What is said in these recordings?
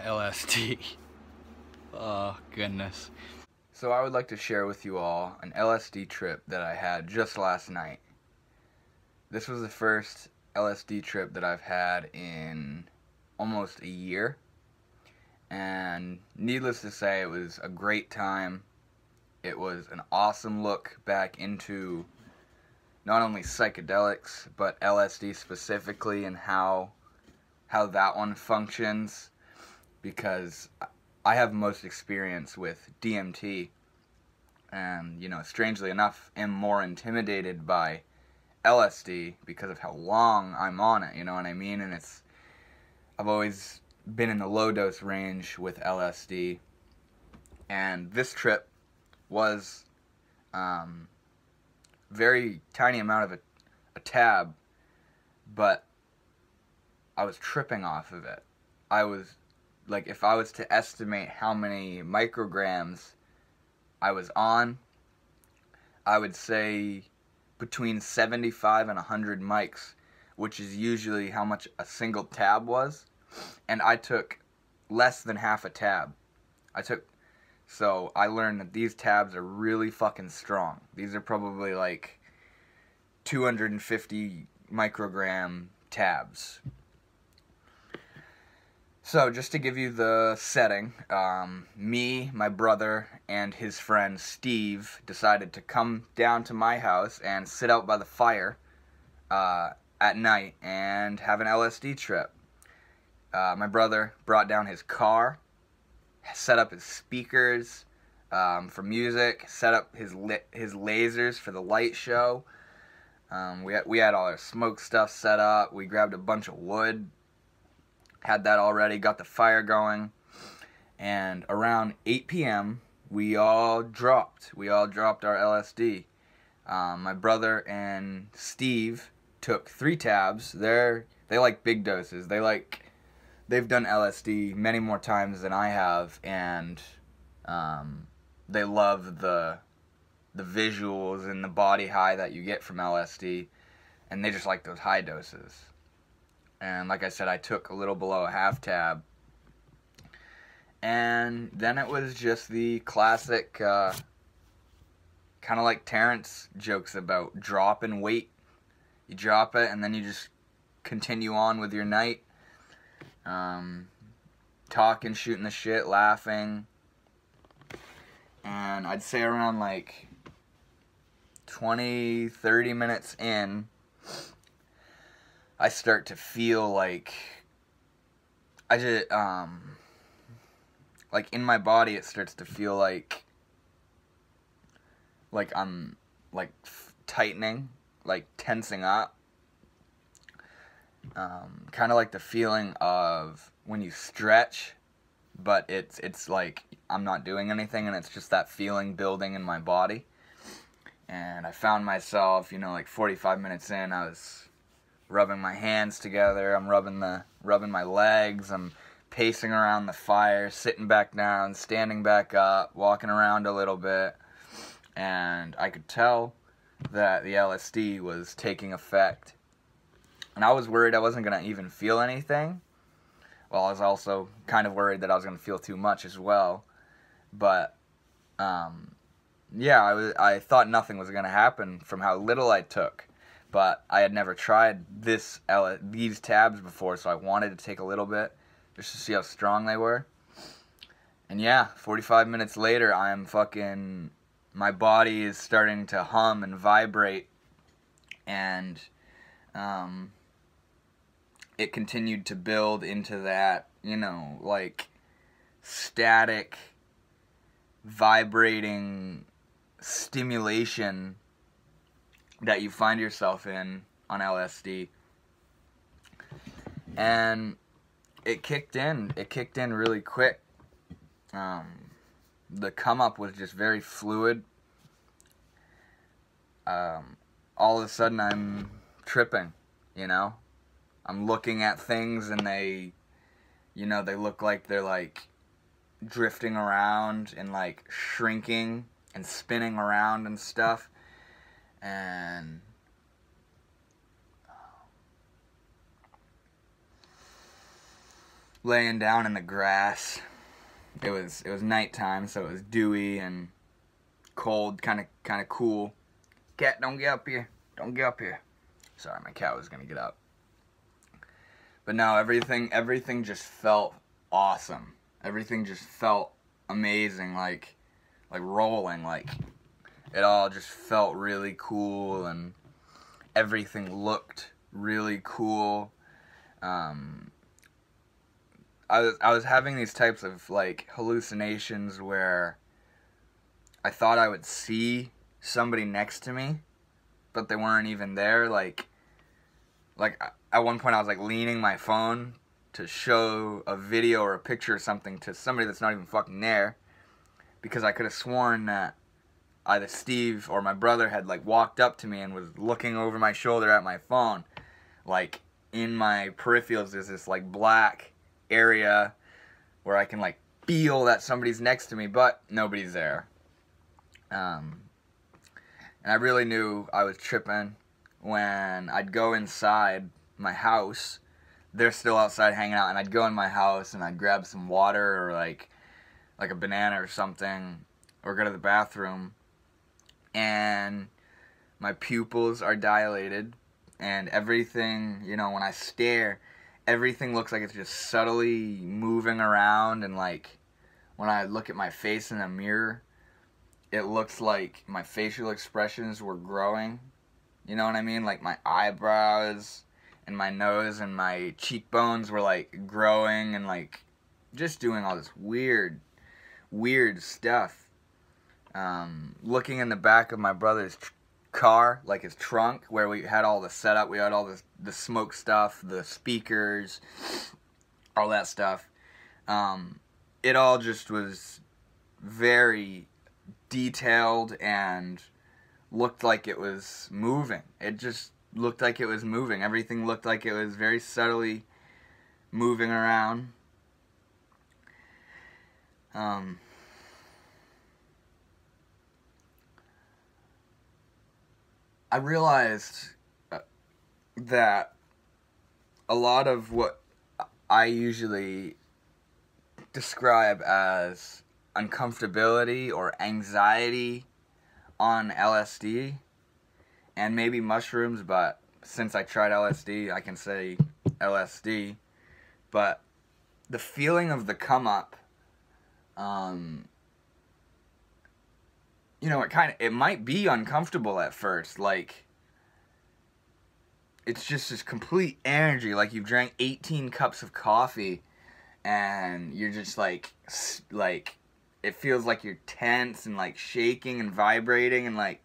LSD. Oh, goodness. So I would like to share with you all an LSD trip that I had just last night. This was the first LSD trip that I've had in almost a year. And needless to say, it was a great time. It was an awesome look back into not only psychedelics, but LSD specifically and how that one functions, because I have most experience with DMT, and, strangely enough, am more intimidated by LSD because of how long I'm on it, you know what I mean? And I've always been in the low dose range with LSD, and this trip was very tiny amount of a tab, but I was tripping off of it. I was, like, if I was to estimate how many micrograms I was on, I would say between 75 and 100 mics, which is usually how much a single tab was, and I took less than half a tab. So I learned that these tabs are really fucking strong. These are probably like 250 microgram tabs. So, just to give you the setting, me, my brother, and his friend Steve decided to come down to my house and sit out by the fire at night and have an LSD trip. My brother brought down his car, set up his speakers for music, set up his lasers for the light show. We had all our smoke stuff set up. We grabbed a bunch of wood. Had that already, got the fire going, and around 8 p.m. we all dropped our LSD. My brother and Steve took 3 tabs. They like big doses. They've done LSD many more times than I have, and they love the visuals and the body high that you get from LSD, and they just like those high doses. And like I said, I took a little below a half tab. And then it was just the classic, kind of like Terrence jokes about dropping weight. You drop it, and then you just continue on with your night. Talking, shooting the shit, laughing. And I'd say around like 20, 30 minutes in, I start to feel like like in my body it starts to feel like I'm like tightening, like tensing up. Kind of like the feeling of when you stretch, but it's like I'm not doing anything, and it's just that feeling building in my body. And I found myself, like 45 minutes in, I was rubbing my hands together, I'm rubbing my legs, I'm pacing around the fire, sitting back down, standing back up, walking around a little bit, and I could tell that the LSD was taking effect. And I was worried I wasn't going to even feel anything. Well, I was also kind of worried that I was going to feel too much as well. But, yeah, I thought nothing was going to happen from how little I took. But I had never tried these tabs before, so I wanted to take a little bit just to see how strong they were. And yeah, 45 minutes later, my body is starting to hum and vibrate, and it continued to build into that, like static, vibrating stimulation that you find yourself in on LSD. And it kicked in really quick. The come up was just very fluid. All of a sudden I'm tripping, I'm looking at things and they look like they're like drifting around and like shrinking and spinning around and stuff. And laying down in the grass. It was nighttime, so it was dewy and cold, kind of cool. Cat, don't get up here. Don't get up here. Sorry, my cat was gonna get up. But no, everything just felt awesome. Everything just felt amazing, like rolling, like it all just felt really cool, and everything looked really cool. I was having these types of like hallucinations where I thought I would see somebody next to me, but they weren't even there. Like at one point I was like leaning my phone to show a video or a picture or something to somebody that's not even fucking there, because I could have sworn that either Steve or my brother had like walked up to me and was looking over my shoulder at my phone. Like in my peripherals there's this like black area where I can like feel that somebody's next to me, but nobody's there. And I really knew I was tripping when I'd go inside my house. They're still outside hanging out, and I'd go in my house and I'd grab some water or like a banana or something, or go to the bathroom, and my pupils are dilated, and everything, you know, when I stare, everything looks like it's just subtly moving around, and like when I look at my face in a mirror, it looks like my facial expressions were growing. You know what I mean? Like my eyebrows and my nose and my cheekbones were like growing, and like just doing all this weird stuff. Looking in the back of my brother's car, like his trunk, where we had all the setup, we had all the smoke stuff, the speakers, all that stuff. It all just was very detailed and looked like it was moving. It just looked like it was moving. Everything looked like it was very subtly moving around. I realized that a lot of what I usually describe as uncomfortability or anxiety on LSD and maybe mushrooms, but since I tried LSD, I can say LSD. But the feeling of the come up, you know, it might be uncomfortable at first. Like, it's just this complete energy. Like you've drank 18 cups of coffee, and you're just like it feels like you're tense and like shaking and vibrating, and like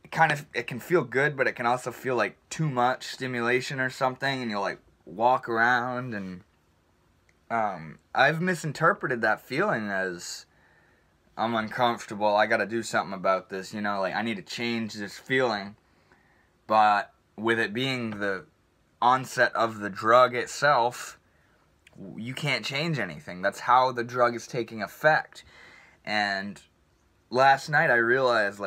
it can feel good, but it can also feel like too much stimulation or something, and you'll like walk around, and I've misinterpreted that feeling as I'm uncomfortable, I gotta do something about this, you know, like I need to change this feeling. But with it being the onset of the drug itself, you can't change anything. That's how the drug is taking effect. And last night I realized,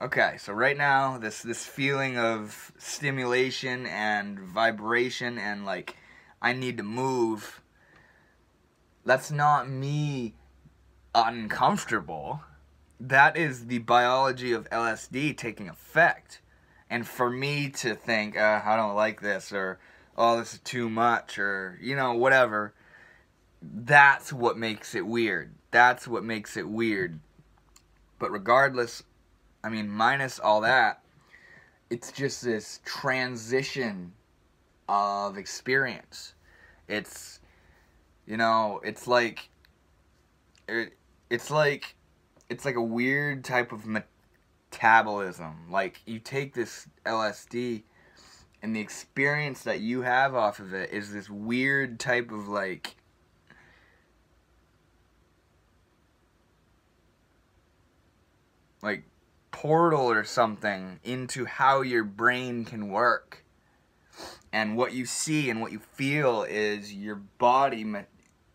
okay, so right now this feeling of stimulation and vibration and like I need to move, that's not me uncomfortable. That is the biology of LSD taking effect. And for me to think, I don't like this, or, oh, this is too much, or, you know, whatever, that's what makes it weird. That's what makes it weird. But regardless, I mean, minus all that, it's just this transition of experience. It's, you know, it's like a weird type of metabolism. Like, you take this LSD, and the experience that you have off of it is this weird type of like portal or something into how your brain can work. And what you see and what you feel is your body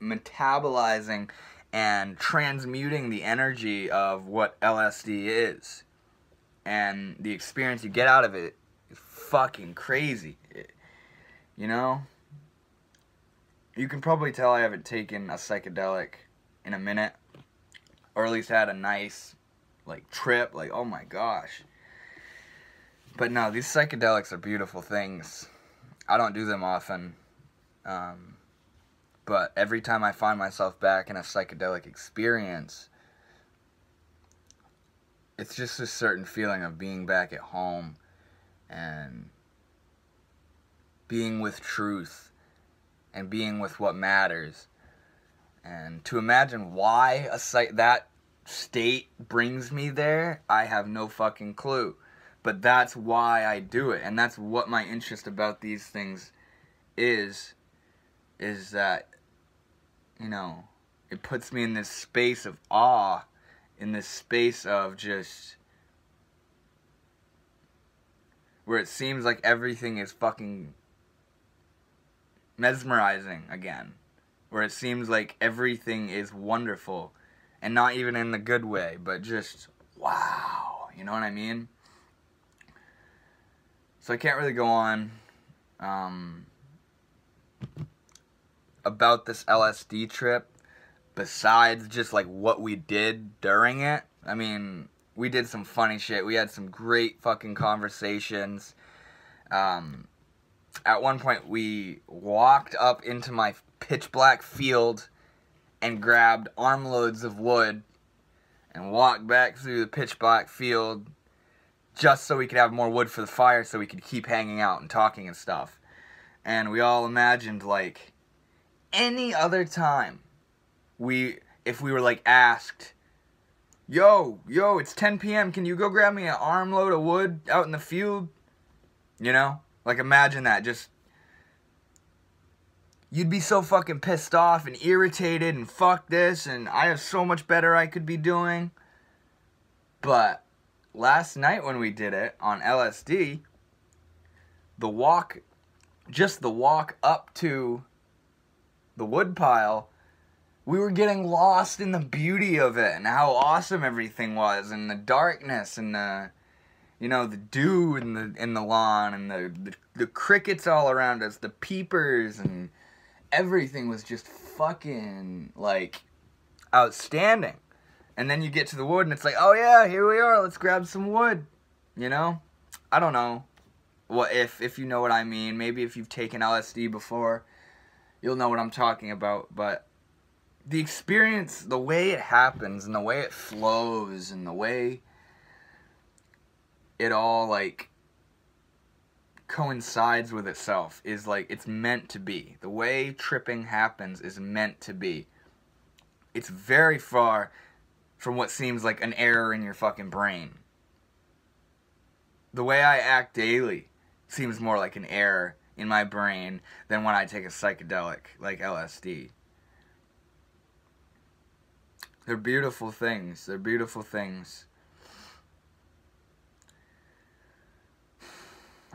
metabolizing and transmuting the energy of what LSD is. And the experience you get out of it is fucking crazy. You know? You can probably tell I haven't taken a psychedelic in a minute. Or at least had a nice, like, trip. Like, oh my gosh. But no, these psychedelics are beautiful things. I don't do them often. But every time I find myself back in a psychedelic experience, it's just a certain feeling of being back at home and being with truth and being with what matters. And to imagine why that state brings me there, I have no fucking clue. But that's why I do it, and that's what my interest about these things is that, you know, it puts me in this space of awe, in this space of just, where it seems like everything is fucking mesmerizing again. Where it seems like everything is wonderful, and not even in the good way, but just, wow, you know what I mean? So I can't really go on about this LSD trip besides just like what we did during it. I mean, we did some funny shit. We had some great fucking conversations. At one point we walked up into my pitch black field and grabbed armloads of wood and walked back through the pitch black field just so we could have more wood for the fire so we could keep hanging out and talking and stuff. And we all imagined, like, any other time if we were, like, asked, yo, it's 10 p.m., can you go grab me an armload of wood out in the field? You know? Like, imagine that. Just, you'd be so fucking pissed off and irritated and fuck this and I have so much better I could be doing. But last night when we did it on LSD, the walk up to the wood pile, we were getting lost in the beauty of it and how awesome everything was, and the darkness and the, you know, the dew in the lawn and the crickets all around us, the peepers, and everything was just fucking, like, outstanding. And then you get to the wood and it's like, oh yeah, here we are, let's grab some wood, you know? I don't know what if you know what I mean. Maybe if you've taken LSD before, you'll know what I'm talking about. But the experience, the way it happens and the way it flows and the way it all, like, coincides with itself is, like, it's meant to be. The way tripping happens is meant to be. It's very far from what seems like an error in your fucking brain. The way I act daily seems more like an error in my brain than when I take a psychedelic like LSD. They're beautiful things. They're beautiful things.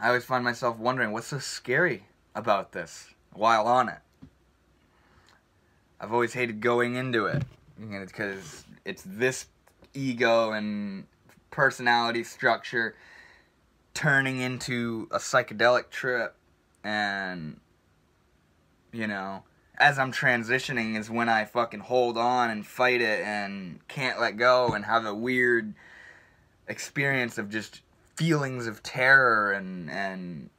I always find myself wondering, what's so scary about this while on it? I've always hated going into it, because it's this ego and personality structure turning into a psychedelic trip, and, you know, as I'm transitioning is when I fucking hold on and fight it and can't let go and have a weird experience of just feelings of terror and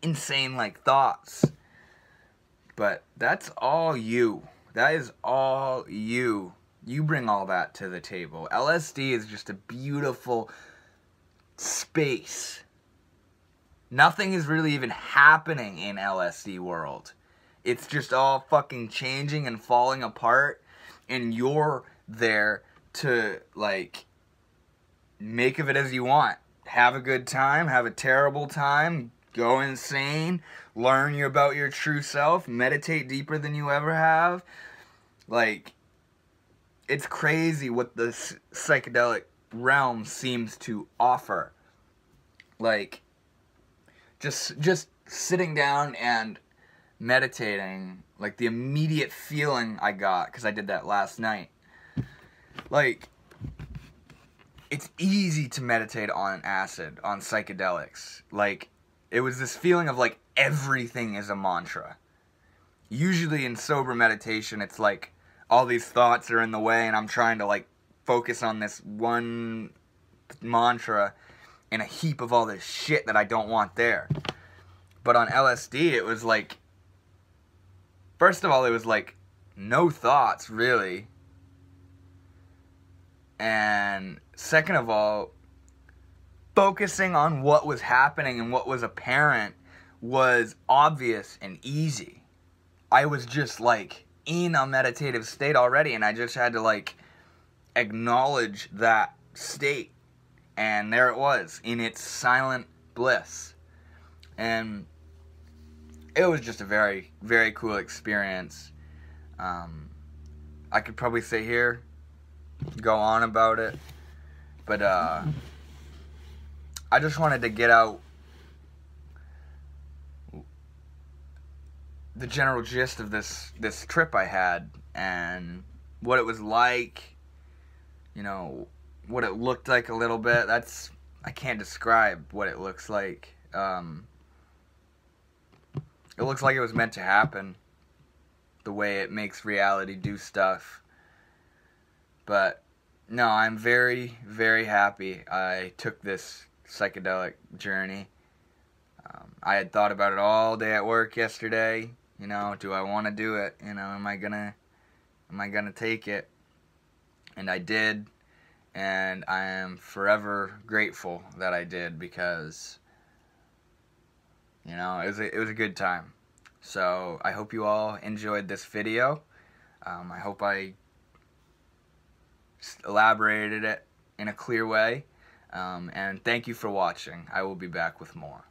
insane, like, thoughts. But that's all you. That is all you. You bring all that to the table. LSD is just a beautiful space. Nothing is really even happening in LSD world. It's just all fucking changing and falling apart, and you're there to, like, make of it as you want. Have a good time, have a terrible time, go insane, learn about your true self, meditate deeper than you ever have. Like, it's crazy what the psychedelic realm seems to offer. Like, just sitting down and meditating, like, the immediate feeling I got, because I did that last night, like, it's easy to meditate on acid, on psychedelics. Like, it was this feeling of, like, everything is a mantra. Usually in sober meditation, it's like all these thoughts are in the way and I'm trying to like focus on this one mantra in a heap of all this shit that I don't want there. But on LSD, it was like, first of all, it was like no thoughts, really. And second of all, focusing on what was happening and what was apparent was obvious and easy. I was just like in a meditative state already, and I just had to like acknowledge that state. And there it was, in its silent bliss. And it was just a very, very cool experience. I could probably sit here, go on about it, but I just wanted to get out the general gist of this trip I had and what it was like, you know, what it looked like a little bit. I can't describe what it looks like. It looks like it was meant to happen, the way it makes reality do stuff. But no, I'm very, very happy I took this psychedelic journey. I had thought about it all day at work yesterday. You know, do I want to do it? You know, am I gonna take it? And I did, and I am forever grateful that I did, because, you know, it was a good time. So I hope you all enjoyed this video. I hope I elaborated it in a clear way. And thank you for watching. I will be back with more.